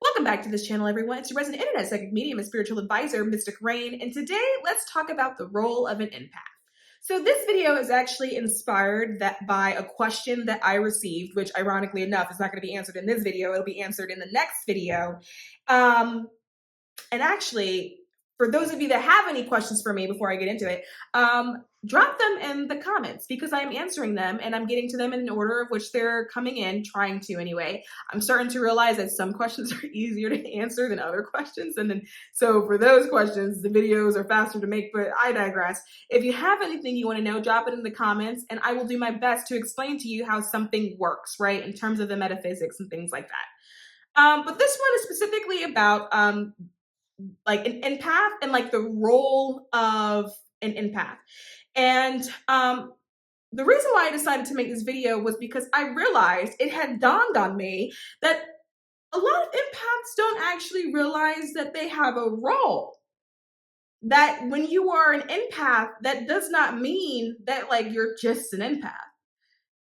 Welcome back to this channel, everyone. It's your resident internet psychic medium and spiritual advisor, Mystic Rain, and today let's talk about the role of an empath. So this video is actually inspired by a question that I received, which ironically enough is not going to be answered in this video. It'll be answered in the next video. And actually, for those of you that have any questions for me before I get into it, drop them in the comments because I'm answering them and I'm getting to them in an order of which they're coming in, trying to anyway. I'm starting to realize that some questions are easier to answer than other questions. So for those questions, the videos are faster to make, but I digress. If you have anything you want to know, drop it in the comments and I will do my best to explain to you how something works, right? In terms of the metaphysics and things like that. But this one is specifically about like an empath and like the role of an empath. And the reason why I decided to make this video was because I realized it had dawned on me that a lot of empaths don't actually realize that they have a role. That when you are an empath, that does not mean that like you're just an empath.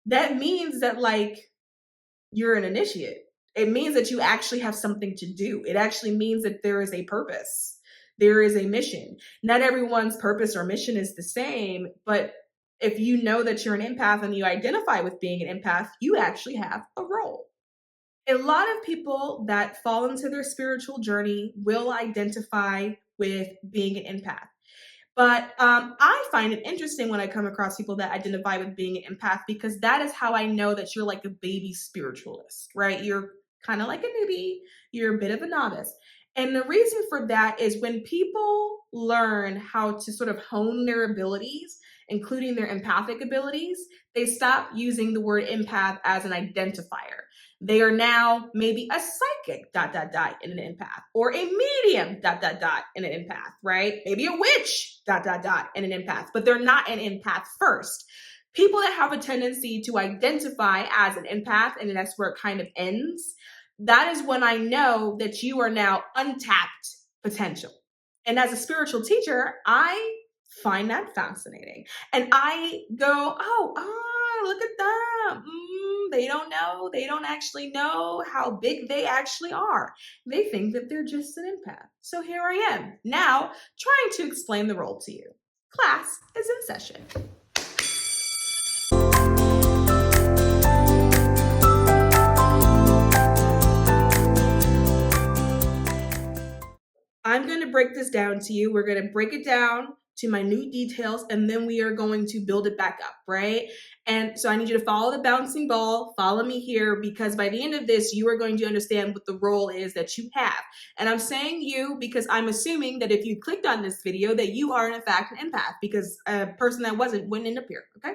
That means that like you're an initiate. It means that you actually have something to do. It actually means that there is a purpose. There is a mission. Not everyone's purpose or mission is the same, but if you know that you're an empath and you identify with being an empath, you actually have a role. A lot of people that fall into their spiritual journey will identify with being an empath. But I find it interesting when I come across people that identify with being an empath because that is how I know that you're like a baby spiritualist, right? You're kind of like a newbie, you're a bit of a novice. And the reason for that is when people learn how to sort of hone their abilities, including their empathic abilities, they stop using the word empath as an identifier. They are now maybe a psychic, in an empath, or a medium, in an empath, right? Maybe a witch, in an empath, but they're not an empath first. People that have a tendency to identify as an empath, and that's where it kind of ends, that is when I know that you are now untapped potential. And as a spiritual teacher, I find that fascinating. And I go, look at them. They don't know. They don't actually know how big they actually are. They think that they're just an empath. So here I am, now trying to explain the role to you. Class is in session. I'm going to break this down to you. We're going to break it down to minute details, and then we are going to build it back up, right? And so I need you to follow the bouncing ball, follow me here, because by the end of this, you are going to understand what the role is that you have. And I'm saying you because I'm assuming that if you clicked on this video, that you are in fact an empath, because a person that wouldn't end up here, okay?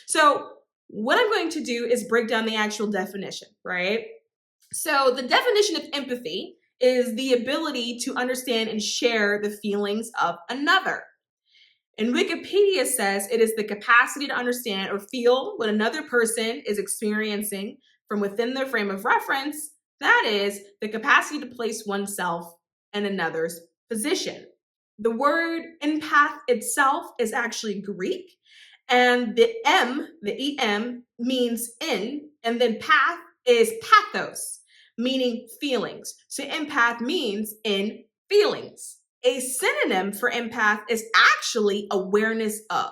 So what I'm going to do is break down the actual definition, right? So the definition of empathy is the ability to understand and share the feelings of another. And Wikipedia says it is the capacity to understand or feel what another person is experiencing from within their frame of reference. That is the capacity to place oneself in another's position. The word empath itself is actually Greek, and the EM means in, and then path is pathos, meaning feelings. So empath means in feelings. A synonym for empath is actually awareness of.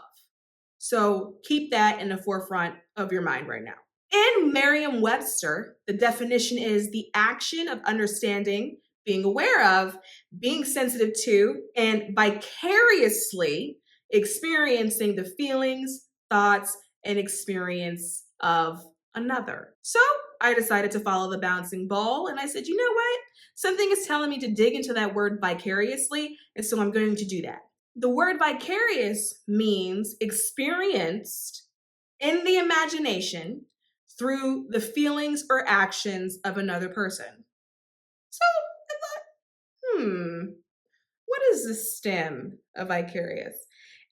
So keep that in the forefront of your mind right now. In Merriam-Webster, the definition is the action of understanding, being aware of, being sensitive to, and vicariously experiencing the feelings, thoughts, and experience of another. So I decided to follow the bouncing ball and I said, you know what? Something is telling me to dig into that word vicariously, and so I'm going to do that. The word vicarious means experienced in the imagination through the feelings or actions of another person. So I thought, what is the stem of vicarious?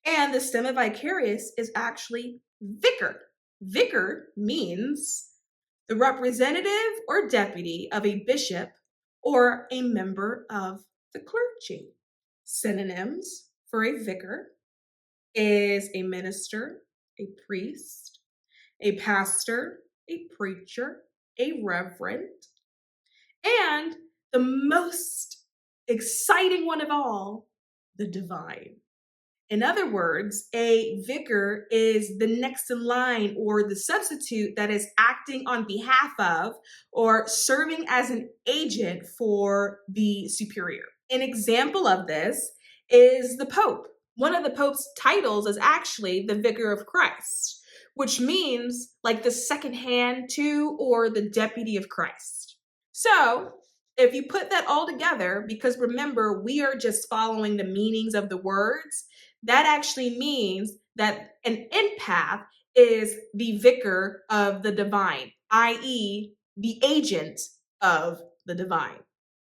And the stem of vicarious is actually vicar. Vicar means the representative or deputy of a bishop or a member of the clergy. Synonyms for a vicar is a minister, a priest, a pastor, a preacher, a reverend. And the most exciting one of all, the divine. In other words, a vicar is the next in line or the substitute that is acting on behalf of or serving as an agent for the superior. An example of this is the Pope. One of the Pope's titles is actually the Vicar of Christ, which means like the second hand to or the deputy of Christ. So, if you put that all together, because remember, we are just following the meanings of the words, that actually means that an empath is the vicar of the divine, i.e., the agent of the divine.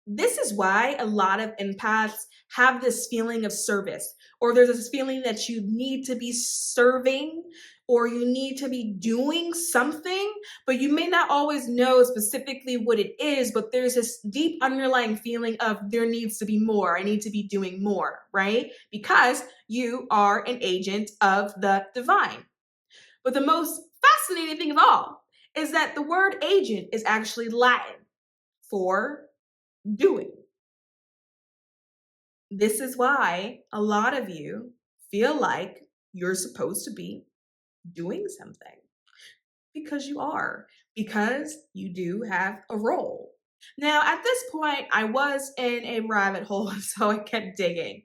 This is why a lot of empaths have this feeling of service, or there's this feeling that you need to be serving or you need to be doing something, but you may not always know specifically what it is, but there's this deep underlying feeling of there needs to be more. I need to be doing more, right? Because you are an agent of the divine. But the most fascinating thing of all is that the word agent is actually Latin for doing. This is why a lot of you feel like you're supposed to be doing something. Because you are, because you do have a role. Now, at this point, I was in a rabbit hole, so I kept digging.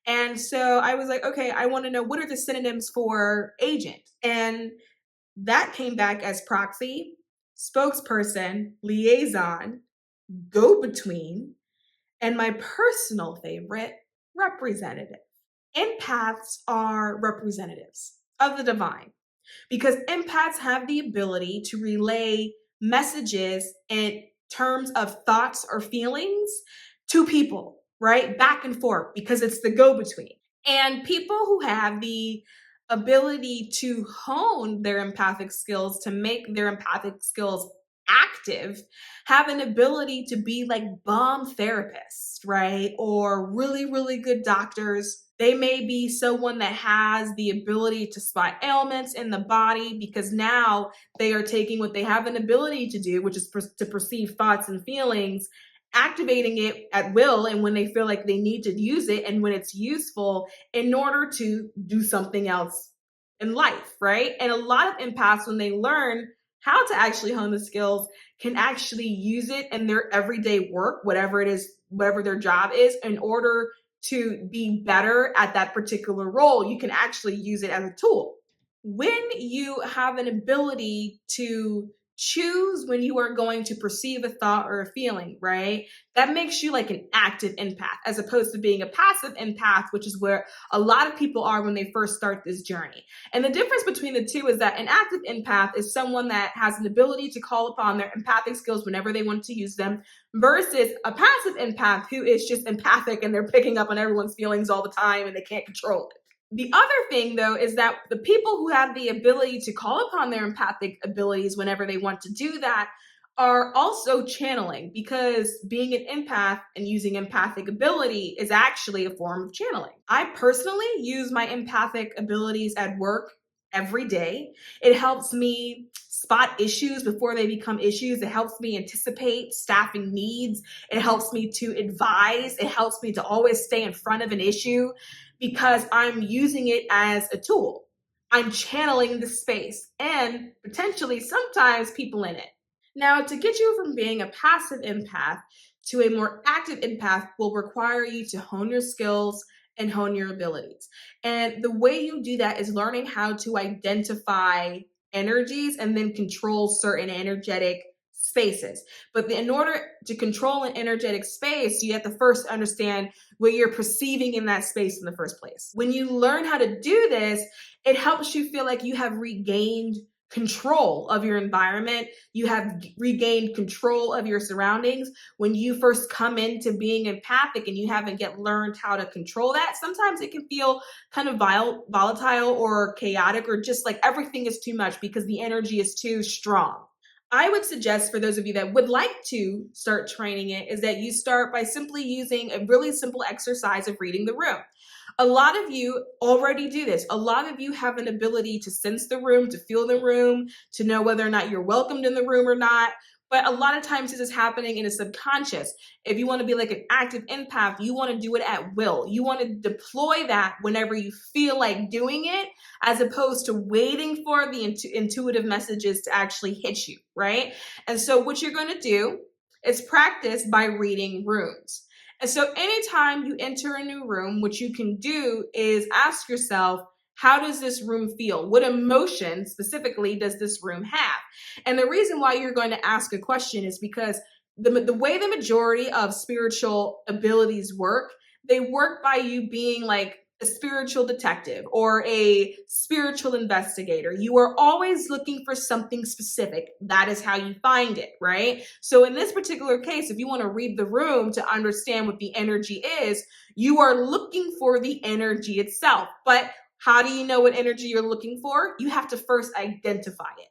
And so I was like, okay, I want to know what are the synonyms for agent? And that came back as proxy, spokesperson, liaison, go between, and my personal favorite, representative. Empaths are representatives of the divine because empaths have the ability to relay messages in terms of thoughts or feelings to people, right? Back and forth because it's the go between. And people who have the ability to hone their empathic skills, to make their empathic skills active, have an ability to be like bomb therapists, right? Or really, really good doctors. They may be someone that has the ability to spot ailments in the body because now they are taking what they have an ability to do, which is to perceive thoughts and feelings, activating it at will and when they feel like they need to use it and when it's useful in order to do something else in life, right? And a lot of empaths, when they learn how to actually hone the skills, can actually use it in their everyday work, whatever it is, whatever their job is, in order to be better at that particular role. You can actually use it as a tool. When you have an ability to choose when you are going to perceive a thought or a feeling, right? That makes you like an active empath as opposed to being a passive empath, which is where a lot of people are when they first start this journey. And the difference between the two is that an active empath is someone that has an ability to call upon their empathic skills whenever they want to use them versus a passive empath who is just empathic and they're picking up on everyone's feelings all the time and they can't control it. The other thing, though, is that the people who have the ability to call upon their empathic abilities whenever they want to do that are also channeling, because being an empath and using empathic ability is actually a form of channeling. I personally use my empathic abilities at work every day. It helps me spot issues before they become issues. It helps me anticipate staffing needs. It helps me to advise. It helps me to always stay in front of an issue because I'm using it as a tool. I'm channeling the space and potentially sometimes people in it. Now, to get you from being a passive empath to a more active empath will require you to hone your skills and hone your abilities. And the way you do that is learning how to identify energies and then control certain energetic spaces. But in order to control an energetic space, you have to first understand what you're perceiving in that space in the first place. When you learn how to do this, it helps you feel like you have regained control of your environment. You have regained control of your surroundings. When you first come into being empathic and you haven't yet learned how to control that, sometimes it can feel kind of volatile or chaotic, or just like everything is too much because the energy is too strong. I would suggest for those of you that would like to start training it is that you start by simply using a really simple exercise of reading the room. A lot of you already do this. A lot of you have an ability to sense the room, to feel the room, to know whether or not you're welcomed in the room or not. But a lot of times this is happening in a subconscious. If you want to be like an active empath, you want to do it at will. You want to deploy that whenever you feel like doing it, as opposed to waiting for the intuitive messages to actually hit you, right? And so what you're going to do is practice by reading rooms. And so anytime you enter a new room, what you can do is ask yourself, how does this room feel? What emotion specifically does this room have? And the reason why you're going to ask a question is because the way the majority of spiritual abilities work, they work by you being like a spiritual detective or a spiritual investigator. You are always looking for something specific. That is how you find it, right? So in this particular case, if you want to read the room to understand what the energy is, you are looking for the energy itself. But how do you know what energy you're looking for? You have to first identify it.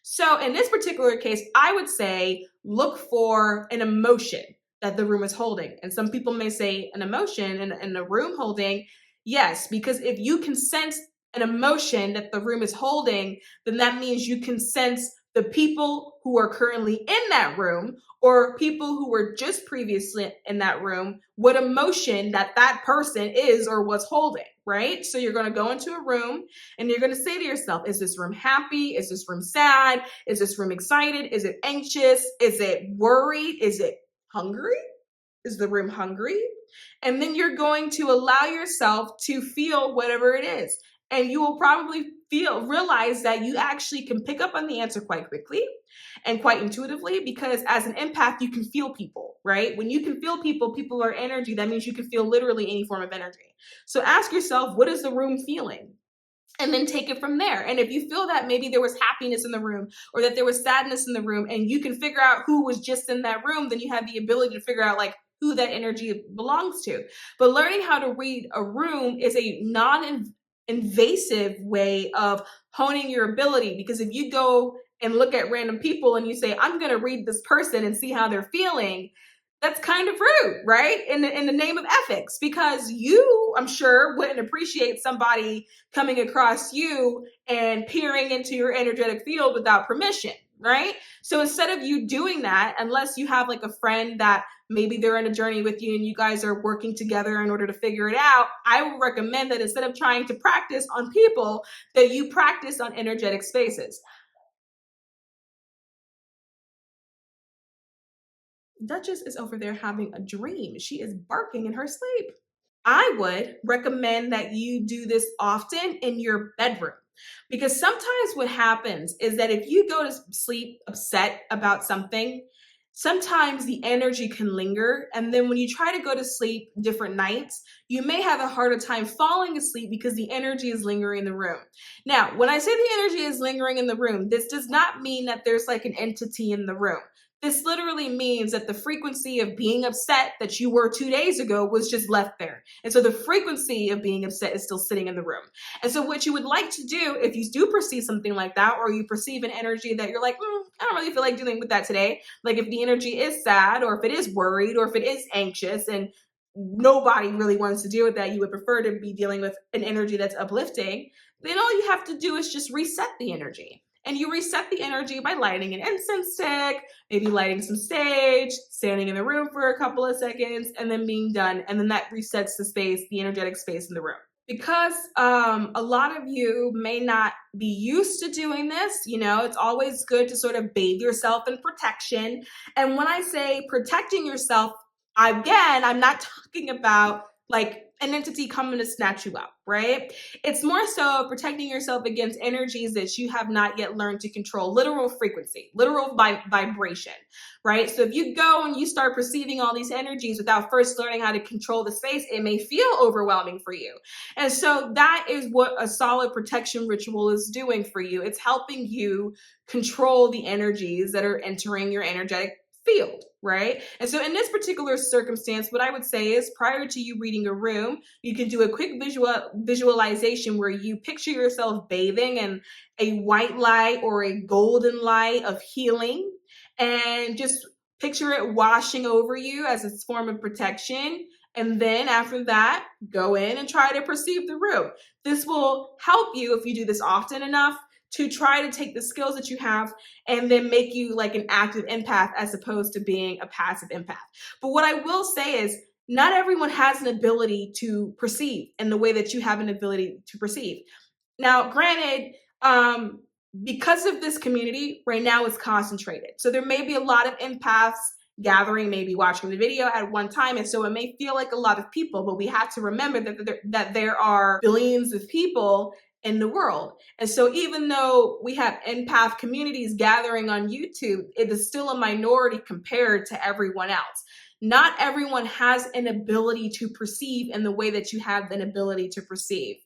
So in this particular case, I would say look for an emotion that the room is holding. And some people may say an emotion in the room holding. Yes, because if you can sense an emotion that the room is holding, then that means you can sense the people who are currently in that room or people who were just previously in that room, what emotion that person is or was holding, right? So you're going to go into a room and you're going to say to yourself, is this room happy? Is this room sad? Is this room excited? Is it anxious? Is it worried? Is it hungry? Is the room hungry? And then you're going to allow yourself to feel whatever it is. And you will probably realize that you actually can pick up on the answer quite quickly and quite intuitively, because as an empath, you can feel people, right? When you can feel people, people are energy. That means you can feel literally any form of energy. So ask yourself, what is the room feeling? And then take it from there. And if you feel that maybe there was happiness in the room or that there was sadness in the room and you can figure out who was just in that room, then you have the ability to figure out like who that energy belongs to. But learning how to read a room is a non-invasive way of honing your ability, because if you go and look at random people and you say, I'm going to read this person and see how they're feeling, that's kind of rude, right? In the name of ethics, because you, I'm sure, wouldn't appreciate somebody coming across you and peering into your energetic field without permission, right? So instead of you doing that, unless you have like a friend that maybe they're in a journey with you and you guys are working together in order to figure it out, I would recommend that instead of trying to practice on people, that you practice on energetic spaces. Duchess is over there having a dream. She is barking in her sleep. I would recommend that you do this often in your bedroom, because sometimes what happens is that if you go to sleep upset about something, sometimes the energy can linger. And then when you try to go to sleep different nights, you may have a harder time falling asleep because the energy is lingering in the room. Now, when I say the energy is lingering in the room, this does not mean that there's like an entity in the room. This literally means that the frequency of being upset that you were 2 days ago was just left there. And so the frequency of being upset is still sitting in the room. And so what you would like to do, if you do perceive something like that, or you perceive an energy that you're like, I don't really feel like dealing with that today. Like if the energy is sad, or if it is worried, or if it is anxious, and nobody really wants to deal with that, you would prefer to be dealing with an energy that's uplifting, then all you have to do is just reset the energy. And you reset the energy by lighting an incense stick, maybe lighting some sage, standing in the room for a couple of seconds, and then being done. And then that resets the space, the energetic space in the room. Because a lot of you may not be used to doing this, it's always good to sort of bathe yourself in protection. And when I say protecting yourself, again, I'm not talking about like an entity coming to snatch you up, right? It's more so protecting yourself against energies that you have not yet learned to control, literal frequency, literal vibration, right? So if you go and you start perceiving all these energies without first learning how to control the space, it may feel overwhelming for you. And so that is what a solid protection ritual is doing for you. It's helping you control the energies that are entering your energetic field, right? And so in this particular circumstance, what I would say is prior to you reading a room, you can do a quick visualization where you picture yourself bathing in a white light or a golden light of healing, and just picture it washing over you as a form of protection. And then after that, go in and try to perceive the room. This will help you, if you do this often enough, to try to take the skills that you have and then make you like an active empath as opposed to being a passive empath. But what I will say is not everyone has an ability to perceive in the way that you have an ability to perceive. Now, granted, because of this community right now it's concentrated. So there may be a lot of empaths gathering, maybe watching the video at one time. And so it may feel like a lot of people, but we have to remember that there are billions of people in the world. And so even though we have empath communities gathering on YouTube, it is still a minority compared to everyone else. Not everyone has an ability to perceive in the way that you have an ability to perceive.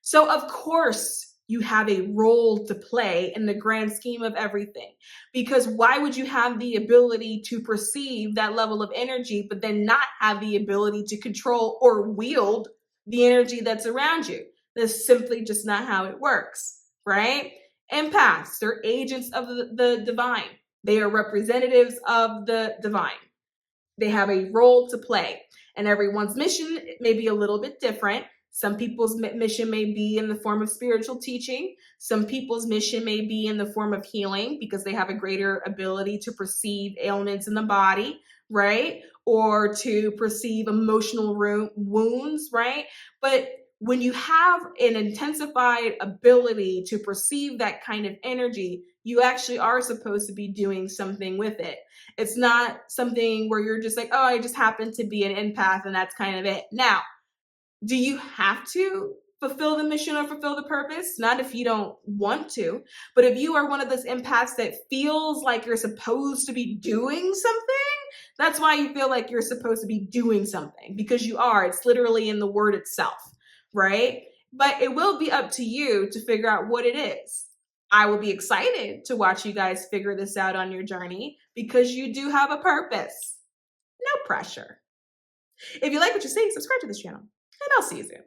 So of course, you have a role to play in the grand scheme of everything. Because why would you have the ability to perceive that level of energy, but then not have the ability to control or wield the energy that's around you? That's simply just not how it works, right? Empaths, they're agents of the divine. They are representatives of the divine. They have a role to play, and everyone's mission may be a little bit different. Some people's mission may be in the form of spiritual teaching. Some people's mission may be in the form of healing because they have a greater ability to perceive ailments in the body, right? Or to perceive emotional wounds, right? But when you have an intensified ability to perceive that kind of energy, you actually are supposed to be doing something with it. It's not something where you're just like, oh, I just happen to be an empath and that's kind of it. Now, do you have to fulfill the mission or fulfill the purpose? Not if you don't want to, but if you are one of those empaths that feels like you're supposed to be doing something, that's why you feel like you're supposed to be doing something, because you are. It's literally in the word itself, right? But it will be up to you to figure out what it is. I will be excited to watch you guys figure this out on your journey because you do have a purpose. No pressure. If you like what you see, subscribe to this channel, and I'll see you soon.